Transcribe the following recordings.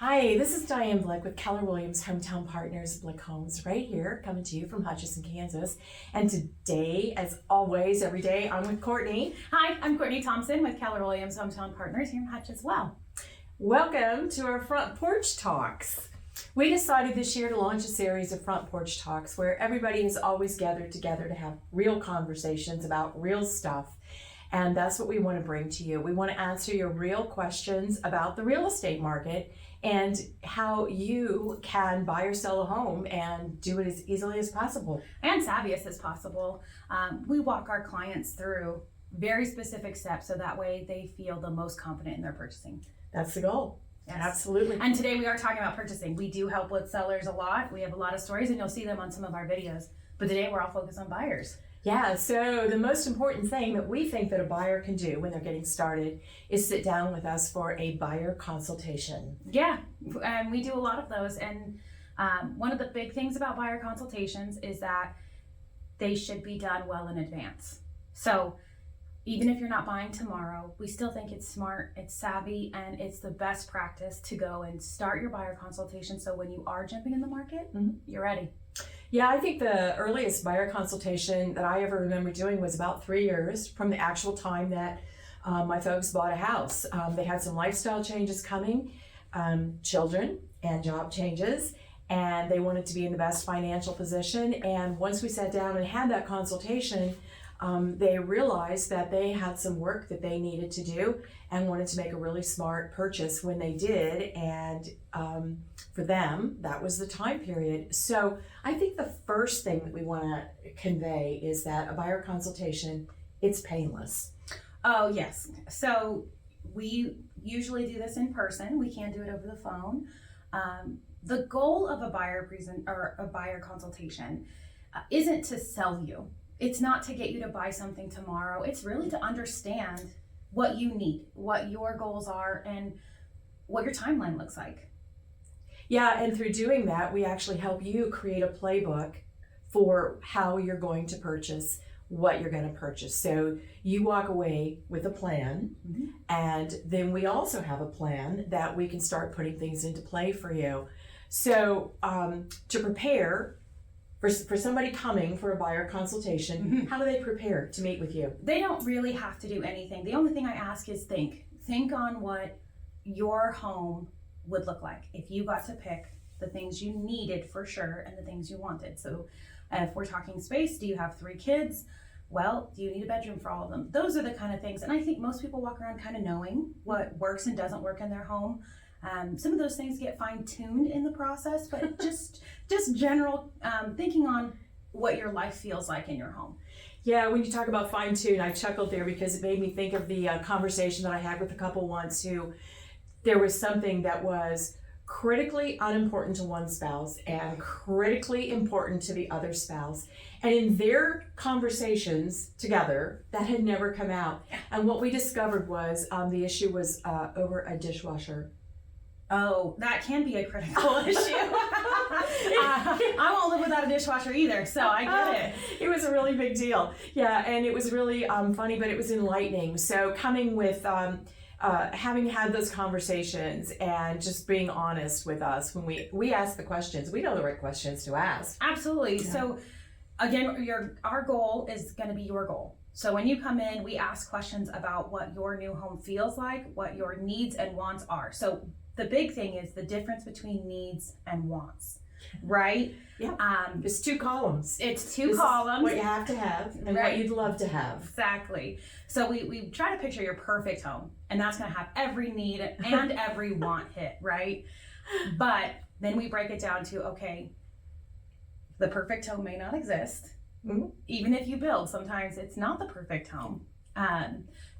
Hi, this is Diane Blick with Keller Williams Hometown Partners Blick Homes right here, coming to you from Hutchinson, Kansas. And today, as always, every day, I'm with Courtney. Hi, I'm Courtney Thompson with Keller Williams Hometown Partners here in Hutch as well. Welcome to our Front Porch Talks. We decided this year to launch a series of Front Porch Talks where everybody has always gathered together to have real conversations about real stuff. And that's what we want to bring to you. We want to answer your real questions about the real estate market and how you can buy or sell a home and do it as easily as possible. And savviest as possible. We walk our clients through very specific steps so that way they feel the most confident in their purchasing. That's the goal. Yes. Absolutely. And today we are talking about purchasing. We do help with sellers a lot. We have a lot of stories and you'll see them on some of our videos. But today we're all focused on buyers. Yeah, so the most important thing that we think that a buyer can do when they're getting started is sit down with us for a buyer consultation. Yeah, and we do a lot of those. And one of the big things about buyer consultations is that they should be done well in advance. So even if you're not buying tomorrow, we still think it's smart, it's savvy, and it's the best practice to go and start your buyer consultation so when you are jumping in the market, you're ready. Yeah, I think the earliest buyer consultation that I ever remember doing was about 3 years from the actual time that my folks bought a house. They had some lifestyle changes coming, children and job changes, and they wanted to be in the best financial position. And once we sat down and had that consultation, they realized that they had some work that they needed to do and wanted to make a really smart purchase when they did. And for them, that was the time period. So I think the first thing that we want to convey is that a buyer consultation, it's painless. Oh, yes. So we usually do this in person. We can't do it over the phone. The goal of a buyer consultation isn't to sell you. It's not to get you to buy something tomorrow. It's really to understand what you need, what your goals are, and what your timeline looks like. Yeah, and through doing that, we actually help you create a playbook for how you're going to purchase what you're going to purchase. So you walk away with a plan, and then we also have a plan that we can start putting things into play for you. So to prepare, for somebody coming for a buyer consultation, how do they prepare to meet with you? They don't really have to do anything. The only thing I ask is think on what your home would look like if you got to pick the things you needed for sure and the things you wanted. So if we're talking space, do you have 3 kids? Well, do you need a bedroom for all of them? Those are the kind of things. And I think most people walk around kind of knowing what works and doesn't work in their home. Some of those things get fine-tuned in the process, but just general thinking on what your life feels like in your home. Yeah, when you talk about fine-tune, I chuckled there because it made me think of the conversation that I had with a couple once who there was something that was critically unimportant to one spouse and critically important to the other spouse. And in their conversations together, that had never come out. And what we discovered was the issue was over a dishwasher. Oh, that can be a critical issue. I won't live without a dishwasher either, so I get it. It was a really big deal. Yeah, and it was really funny, but it was enlightening. So coming with having had those conversations and just being honest with us when we ask the questions, we know the right questions to ask. Absolutely. Yeah. So again, our goal is going to be your goal. So when you come in, we ask questions about what your new home feels like, what your needs and wants are. So the big thing is the difference between needs and wants, right? Yeah. It's 2 columns. It's 2 columns. What you have to have and what you'd love to have. Exactly. So we try to picture your perfect home, and that's going to have every need and every want hit, right? But then we break it down to, okay, the perfect home may not exist. Even if you build, sometimes it's not the perfect home.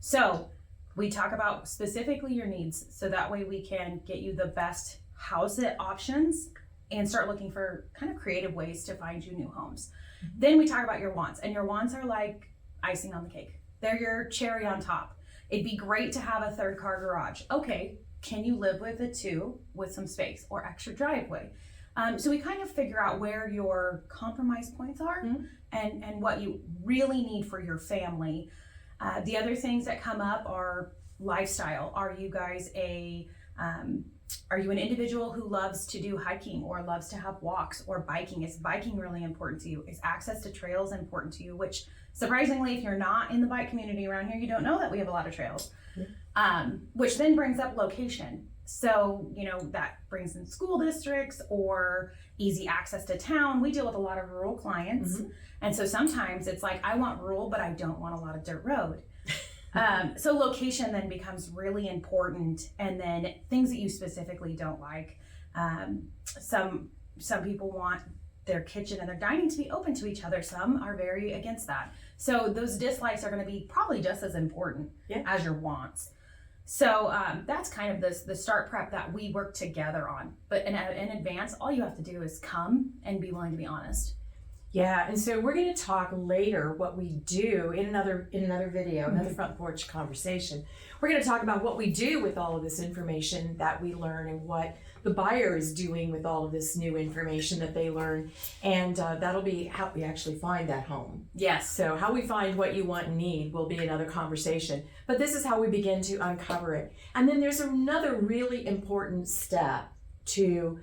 So we talk about specifically your needs, so that way we can get you the best house options and start looking for kind of creative ways to find you new homes. Then we talk about your wants, and your wants are like icing on the cake. They're your cherry on top. It'd be great to have a 3rd car garage. Okay, can you live with a 2 with some space or extra driveway? So we kind of figure out where your compromise points are and what you really need for your family. The other things that come up are lifestyle. Are you guys a Are you an individual who loves to do hiking or loves to have walks or biking? Is biking really important to you? Is access to trails important to you? Which surprisingly, if you're not in the bike community around here, you don't know that we have a lot of trails. Which then brings up location. So, that brings in school districts or easy access to town. We deal with a lot of rural clients. And so sometimes it's like, I want rural, but I don't want a lot of dirt road. So location then becomes really important. And then things that you specifically don't like. Some people want their kitchen and their dining to be open to each other. Some are very against that. So those dislikes are going to be probably just as important as your wants. So that's kind of the start prep that we work together on. But in advance, all you have to do is come and be willing to be honest. Yeah, and so we're going to talk later what we do in another video, another front porch conversation. We're going to talk about what we do with all of this information that we learn and what the buyer is doing with all of this new information that they learn, and that'll be how we actually find that home. Yes. So how we find what you want and need will be another conversation, but this is how we begin to uncover it. And then there's another really important step to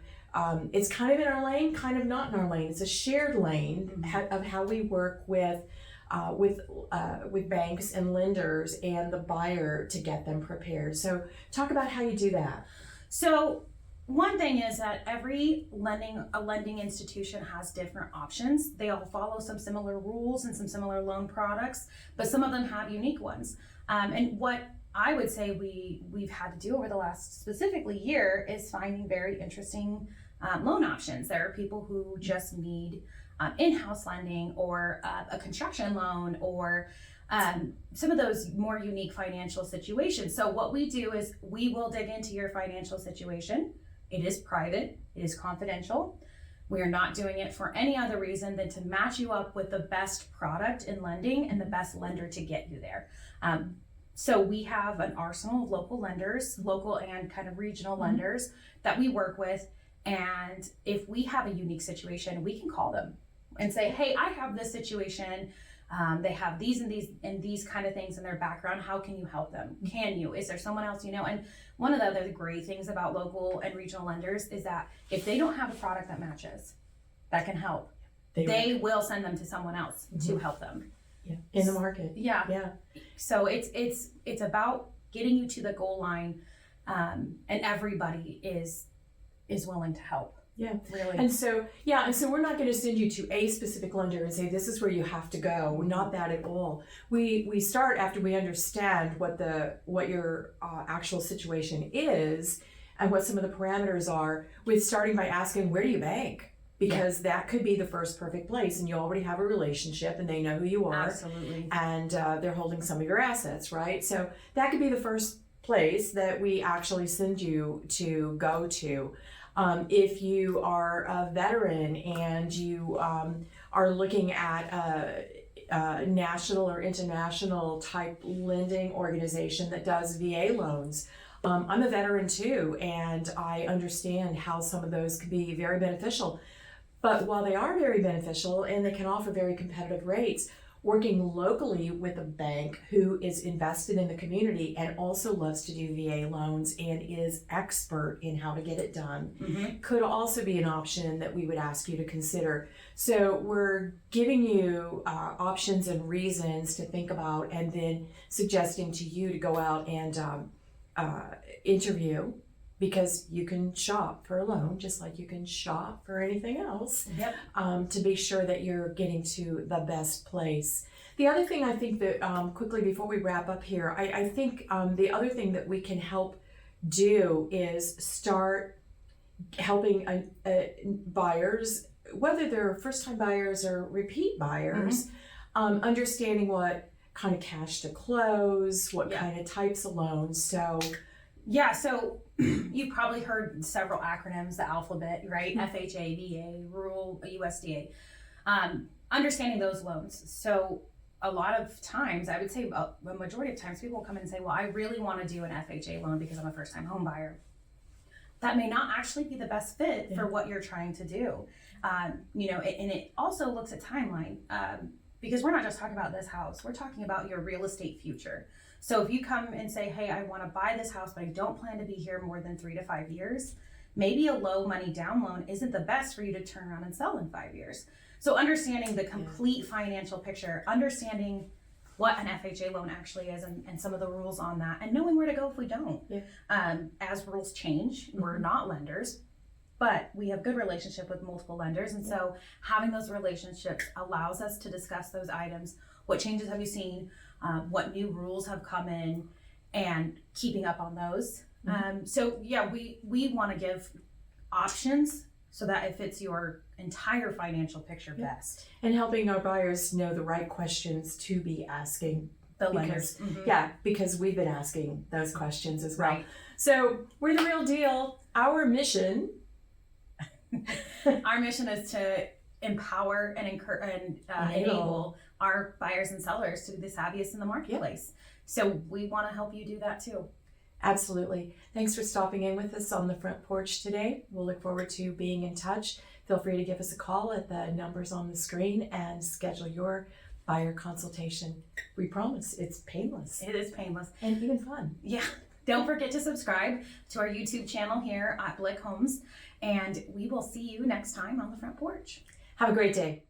it's kind of in our lane, kind of not in our lane. It's a shared lane of how we work with banks and lenders and the buyer to get them prepared. So talk about how you do that. So one thing is that every lending institution has different options. They all follow some similar rules and some similar loan products, but some of them have unique ones. And what I would say we've had to do over the last specifically year is finding very interesting loan options. There are people who just need in-house lending or a construction loan or some of those more unique financial situations. So what we do is we will dig into your financial situation. It is private, it is confidential. We are not doing it for any other reason than to match you up with the best product in lending and the best lender to get you there. So we have an arsenal of local lenders, local and kind of regional lenders that we work with. And if we have a unique situation, we can call them and say, hey, I have this situation. They have these and these kind of things in their background. How can you help them? Can you? Is there someone else you know? And one of the other great things about local and regional lenders is that if they don't have a product that matches, that can help, they will send them to someone else to help them. Yeah. In the market. Yeah. So it's about getting you to the goal line, and everybody is willing to help. Yeah, really. And so we're not going to send you to a specific lender and say this is where you have to go. Not that at all. We start after we understand what your actual situation is and what some of the parameters are, with starting by asking, where do you bank? Because that could be the first perfect place, and you already have a relationship and they know who you are. Absolutely. And they're holding some of your assets, right? So that could be the first place that we actually send you to go to. If you are a veteran and you are looking at a national or international type lending organization that does VA loans, I'm a veteran too, and I understand how some of those can be very beneficial. But while they are very beneficial and they can offer very competitive rates, working locally with a bank who is invested in the community and also loves to do VA loans and is expert in how to get it done could also be an option that we would ask you to consider. So we're giving you options and reasons to think about, and then suggesting to you to go out and interview, because you can shop for a loan just like you can shop for anything else. To be sure that you're getting to the best place. The other thing I think that quickly before we wrap up here, I think the other thing that we can help do is start helping buyers, whether they're first-time buyers or repeat buyers, understanding what kind of cash to close, what kind of types of loans. So you've probably heard several acronyms, the alphabet, right? FHA, VA, rural, USDA. Understanding those loans. So a lot of times, I would say a majority of times, people will come in and say, well, I really want to do an FHA loan because I'm a first-time home buyer. That may not actually be the best fit for what you're trying to do. And it also looks at timeline, because we're not just talking about this house, we're talking about your real estate future. So if you come and say, hey, I want to buy this house, but I don't plan to be here more than 3 to 5 years, maybe a low money down loan isn't the best for you to turn around and sell in 5 years. So understanding the complete financial picture, understanding what an FHA loan actually is and some of the rules on that, and knowing where to go if we don't. As rules change, we're not lenders, but we have good relationship with multiple lenders. And so having those relationships allows us to discuss those items. What changes have you seen? What new rules have come in, and keeping up on those. So yeah, we want to give options so that it fits your entire financial picture best. And helping our buyers know the right questions to be asking. The lenders. Because we've been asking those questions as well. Right. So we're the real deal. Our mission is to empower and enable our buyers and sellers to be the savviest in the marketplace. So we want to help you do that too. Absolutely. Thanks for stopping in with us on the front porch today. We'll look forward to being in touch. Feel free to give us a call at the numbers on the screen and schedule your buyer consultation. We promise it's painless. It is painless. And even fun. Yeah. Don't forget to subscribe to our YouTube channel here at Blick Homes, and we will see you next time on the front porch. Have a great day.